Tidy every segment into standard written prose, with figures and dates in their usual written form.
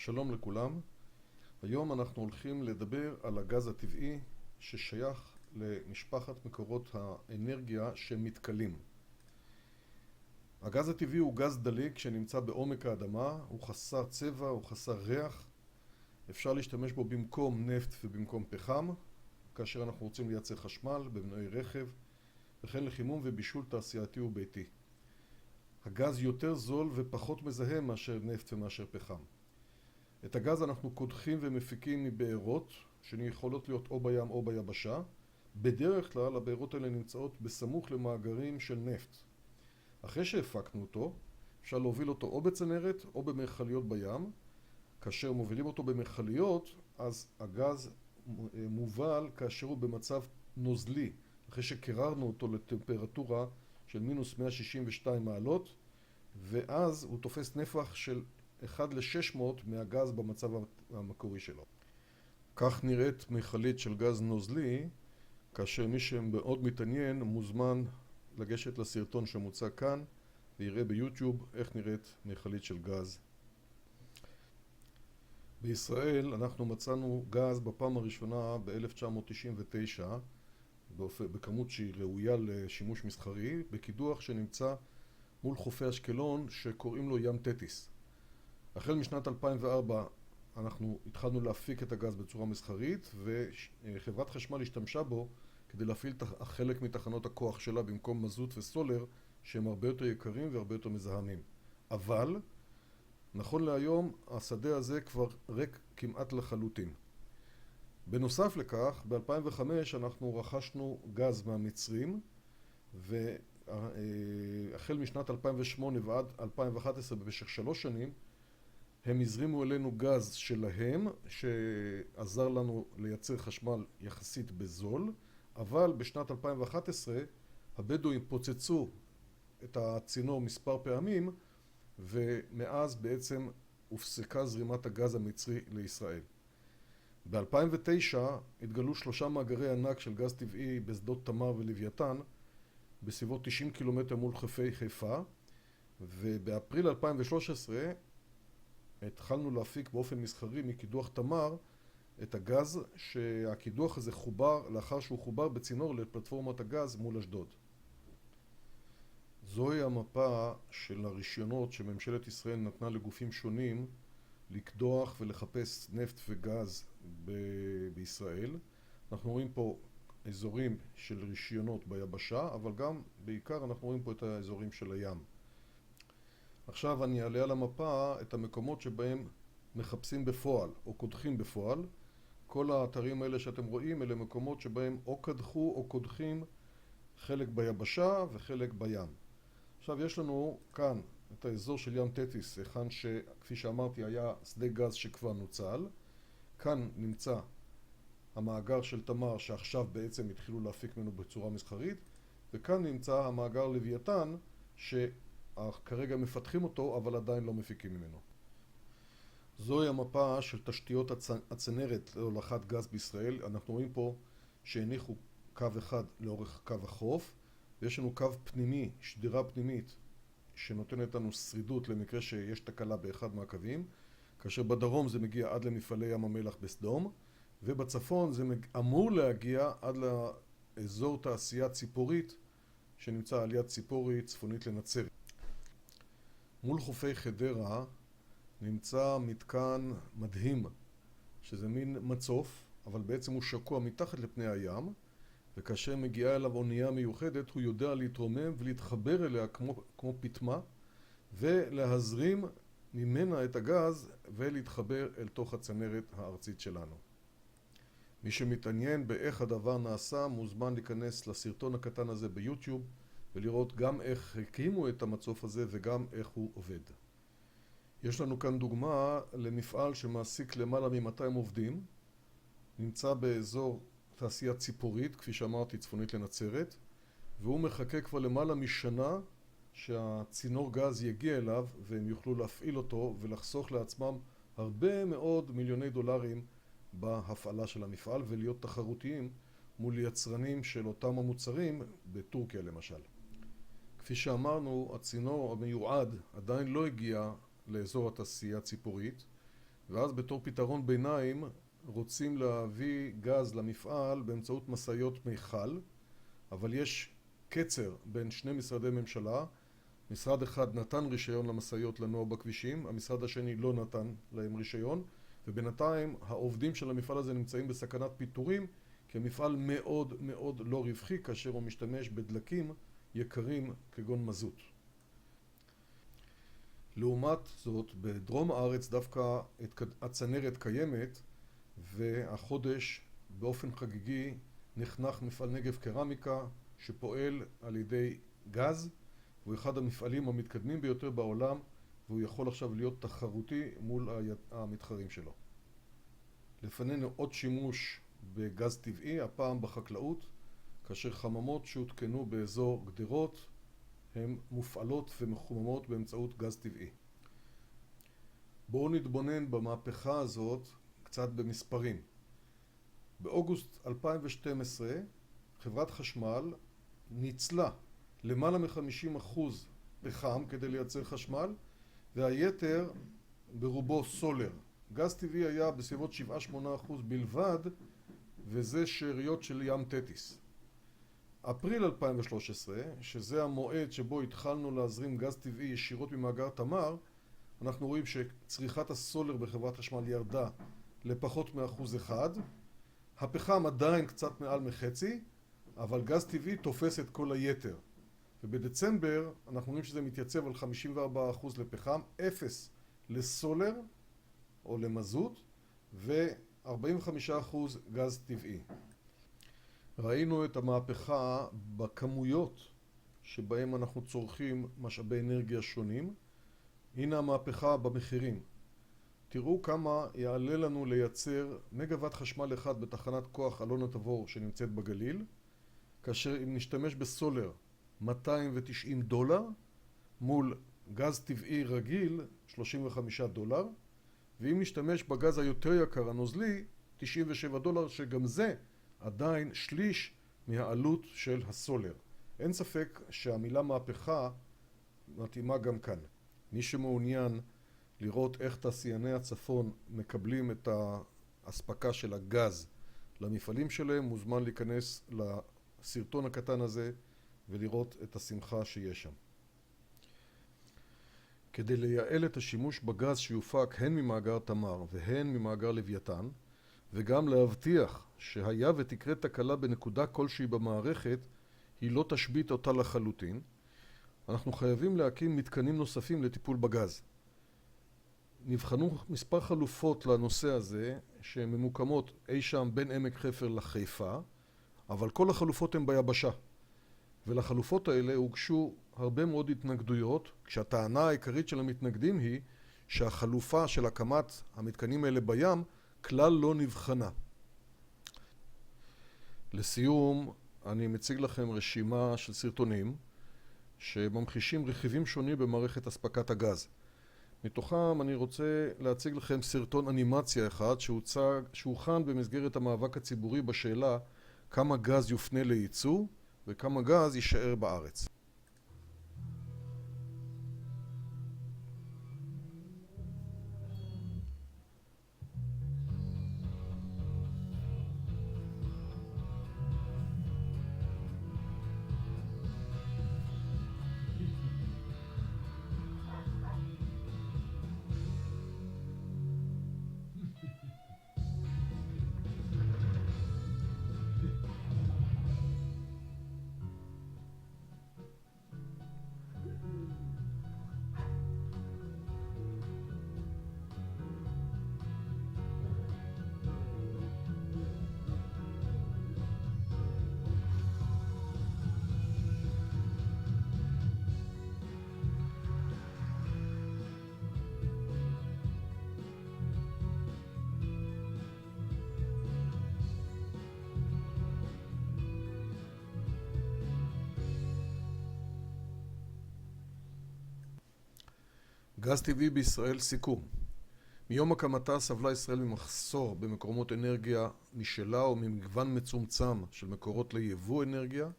שלום לכולם. היום אנחנו הולכים לדבר על הגז הטבעי ששייך למשפחת מקורות האנרגיה שמתכלים. הגז הטבעי הוא גז דליק שנמצא בעומק האדמה, הוא חסר צבע, הוא חסר ריח. אפשר להשתמש בו במקום נפט ובמקום פחם, כאשר אנחנו רוצים לייצר חשמל במנועי רכב, וכן לחימום ובישול תעשייתי וביתי. הגז יותר זול ופחות מזהם מאשר נפט ומאשר פחם. את הגז אנחנו קודחים ומפיקים מבארות, שיכולות להיות או בים או ביבשה. בדרך כלל הבארות האלה נמצאות בסמוך למאגרים של נפט. אחרי שהפקנו אותו, אפשר להוביל אותו או בצנרת או במכליות בים. כאשר מובילים אותו במכליות, אז הגז מובל כאשר הוא במצב נוזלי, אחרי שקררנו אותו לטמפרטורה של מינוס 162 מעלות, ואז הוא תופס נפח של 1 ל-600 מהגז במצב המקורי שלו. כך נראית מכלית של גז נוזלי, כאשר מי שמאוד מתעניין מוזמן לגשת לסרטון שמוצע כאן ויראה ביוטיוב איך נראית מכלית של גז. בישראל אנחנו מצאנו גז בפעם הראשונה ב-1999 בכמות שהיא ראויה לשימוש מסחרי, בקידוח שנמצא מול חופי אשקלון שקוראים לו ים תטיס. החל משנת 2004 אנחנו התחלנו להפיק את הגז בצורה מסחרית, וחברת חשמל השתמשה בו כדי להפעיל חלק מתחנות הכוח שלה במקום מזוט וסולר, שהם הרבה יותר יקרים והרבה יותר מזהמים. אבל נכון להיום השדה הזה כבר ריק כמעט לחלוטין. בנוסף לכך, ב-2005 אנחנו רכשנו גז מהמצרים, והחל משנת 2008 ועד 2011 במשך 3 שנים הם הזרימו אלינו גז שלהם, שעזר לנו לייצר חשמל יחסית בזול, אבל בשנת 2011 הבדואים פוצצו את הצינור מספר פעמים, ומאז בעצם הופסקה זרימת הגז המצרי לישראל. ב-2009 התגלו 3 מאגרי ענק של גז טבעי בשדות תמר ולוויתן, בסביבות 90 קילומטר מול חופי חיפה, ובאפריל 2013 התחלנו להפיק באופן מסחרי מקידוח תמר את הגז, שהקידוח הזה חובר לאחר שהוא חובר בצינור לפלטפורמת הגז מול אשדוד. זוהי המפה של הרישיונות שממשלת ישראל נתנה לגופים שונים לקדוח ולחפש נפט וגז בישראל. אנחנו רואים פה אזורים של רישיונות ביבשה, אבל גם בעיקר אנחנו רואים פה את האזורים של הים. עכשיו אני אעלה על המפה את המקומות שבהם מחפשים בפועל או קודחים בפועל. כל האתרים האלה שאתם רואים אלה מקומות שבהם או קדחו או קודחים, חלק ביבשה וחלק בים. עכשיו יש לנו כאן את האזור של ים תטיס, היכן שכפי שאמרתי היה שדה גז שכבר נוצל. כאן נמצא המאגר של תמר שעכשיו בעצם התחילו להפיק ממנו בצורה מסחרית, וכאן נמצא המאגר לוויתן שכרגע מפתחים אותו אבל עדיין לא מפיקים ממנו. זוהי המפה של תשתיות הצנרת להולכת גז בישראל. אנחנו רואים פה שהניחו קו אחד לאורך קו החוף, ויש לנו קו פנימי, שדירה פנימית, שנותנת לנו שרידות למקרה שיש תקלה באחד מהקווים, כאשר בדרום זה מגיע עד למפעלי ים המלח בסדום, ובצפון זה אמור להגיע עד לאזור תעשייה ציפורית, שנמצא על יד ציפורי צפונית לנצרת. מול חופי חדרה נמצא מתקן מדהים, שזה מין מצוף, אבל בעצם הוא שקוע מתחת לפני הים, וכאשר מגיעה אליו אונייה מיוחדת, הוא יודע להתרומם ולהתחבר אליה כמו פתמה, ולהזרים ממנה את הגז ולהתחבר אל תוך הצנרת הארצית שלנו. מי שמתעניין באיך הדבר נעשה, מוזמן להיכנס לסרטון הקטן הזה ביוטיוב, ולראות גם איך הקימו את המצוף הזה וגם איך הוא עובד. יש לנו כאן דוגמה למפעל שמעסיק למעלה מ-200 עובדים, נמצא באזור תעשייה ציפורית, כפי שאמרתי, צפונית לנצרת, והוא מחכה כבר למעלה משנה שהצינור גז יגיע אליו והם יוכלו להפעיל אותו ולחסוך לעצמם הרבה מאוד מיליוני דולרים בהפעלה של המפעל ולהיות תחרותיים מול יצרנים של אותם המוצרים בטורקיה למשל. כפי שאמרנו, הצינור המיועד עדיין לא הגיע לאזור התעשייה ציפורית, ואז בתור פתרון ביניים רוצים להביא גז למפעל באמצעות משאיות מיכל, אבל יש קצר בין שני משרדי ממשלה. משרד אחד נתן רישיון למשאיות לנוע בכבישים, המשרד השני לא נתן להם רישיון, ובינתיים העובדים של המפעל הזה נמצאים בסכנת פיטורים, כי המפעל מאוד מאוד לא רווחי כאשר הוא משתמש בדלקים יקרים כגון מזוט. לעומת זאת, בדרום הארץ דווקא הצנרת קיימת, והחודש באופן חגיגי נחנך מפעל נגב קרמיקה שפועל על ידי גז, הוא אחד המפעלים המתקדמים ביותר בעולם, והוא יכול עכשיו להיות תחרותי מול המתחרים שלו. לפנינו עוד שימוש בגז טבעי, הפעם בחקלאות, כאשר חממות שהותקנו באזור גדרות הן מופעלות ומחוממות באמצעות גז טבעי. בואו נתבונן במהפכה הזאת קצת במספרים. באוגוסט 2012 חברת חשמל ניצלה למעלה מ-50% פחם כדי לייצר חשמל, והיתר ברובו סולר. גז טבעי היה בסביבות 7-8% בלבד, וזה שאריות של ים תטיס. אפריל 2013, שזה המועד שבו התחלנו להזרים גז טבעי ישירות ממאגר תמר, אנחנו רואים שצריכת הסולר בחברת חשמל ירדה לפחות מ1%. הפחם עדיין קצת מעל מחצי, אבל גז טבעי תופס את כל היתר. ובדצמבר אנחנו רואים שזה מתייצב על 54% לפחם, 0 לסולר או למזוט, ו-45% גז טבעי. ראינו את המהפכה בכמויות שבהם אנחנו צורכים משאבי אנרגיה שונים. הנה המהפכה במחירים. תראו כמה יעלה לנו לייצר מגוואט חשמל אחד בתחנת כוח אלון התבור שנמצאת בגליל, כאשר אם נשתמש בסולר $290 מול גז טבעי רגיל $35, ואם נשתמש בגז היותר יקר הנוזלי $97, שגם זה עדיין שליש מהעלות של הסולר. אין ספק שהמילה מהפכה מתאימה גם כאן. מי שמעוניין לראות איך תעשייני הצפון מקבלים את ההספקה של הגז למפעלים שלהם, מוזמן להיכנס לסרטון הקטן הזה ולראות את השמחה שיש שם. כדי לייעל את השימוש בגז שיופק הן ממאגר תמר והן ממאגר לוויתן, וגם להבטיח שהיה ותקרה תקלה בנקודה כלשהי במערכת, היא לא תשבית אותה לחלוטין, אנחנו חייבים להקים מתקנים נוספים לטיפול בגז. נבחנו מספר חלופות לנושא הזה, שהן ממוקמות אי שם בין עמק חפר לחיפה, אבל כל החלופות הן ביבשה. ולחלופות האלה הוגשו הרבה מאוד התנגדויות, כשהטענה העיקרית של המתנגדים היא שהחלופה של הקמת המתקנים האלה בים כלל לא נבחנה. לסיום, אני מציג לכם רשימה של סרטונים שממחישים רכיבים שונים במערכת הספקת הגז. מתוכם אני רוצה להציג לכם סרטון אנימציה אחד שהוכן במסגרת המאבק הציבורי בשאלה כמה גז יופנה לייצוא וכמה גז יישאר בארץ. גז טבעי בישראל סיכום. מיום הקמתה סבלה ישראל ממחסור במקורות אנרגיה משלה או ממגוון מצומצם של מקורות ליבוא אנרגיה.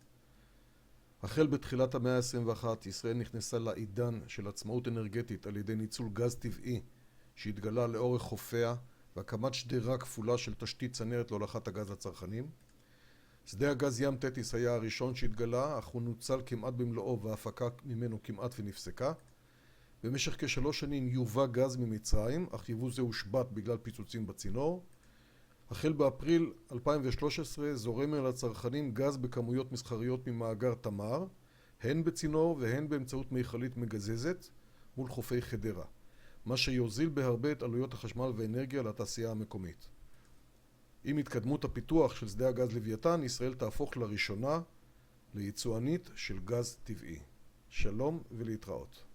החל בתחילת המאה ה-21 ישראל נכנסה לעידן של עצמאות אנרגטית על ידי ניצול גז טבעי שהתגלה לאורך חופיה והקמת שדרה כפולה של תשתית צנרת להולכת הגז לצרכנים. שדה הגז ים תטיס היה הראשון שהתגלה, אך הוא נוצל כמעט במלואו וההפקה ממנו כמעט ונפסקה. במשך כ3 שנים יובא גז ממצרים, אך יבוא זה הושבת בגלל פיצוצים בצינור. החל באפריל 2013 זורם אל הצרכנים גז בכמויות מסחריות ממאגר תמר, הן בצינור והן באמצעות מכלית מגזזת מול חופי חדרה, מה שיוזיל בהרבה את עלויות החשמל והאנרגיה לתעשייה המקומית. עם התקדמות הפיתוח של שדה הגז לוויתן, ישראל תהפוך לראשונה ליצואנית של גז טבעי. שלום ולהתראות.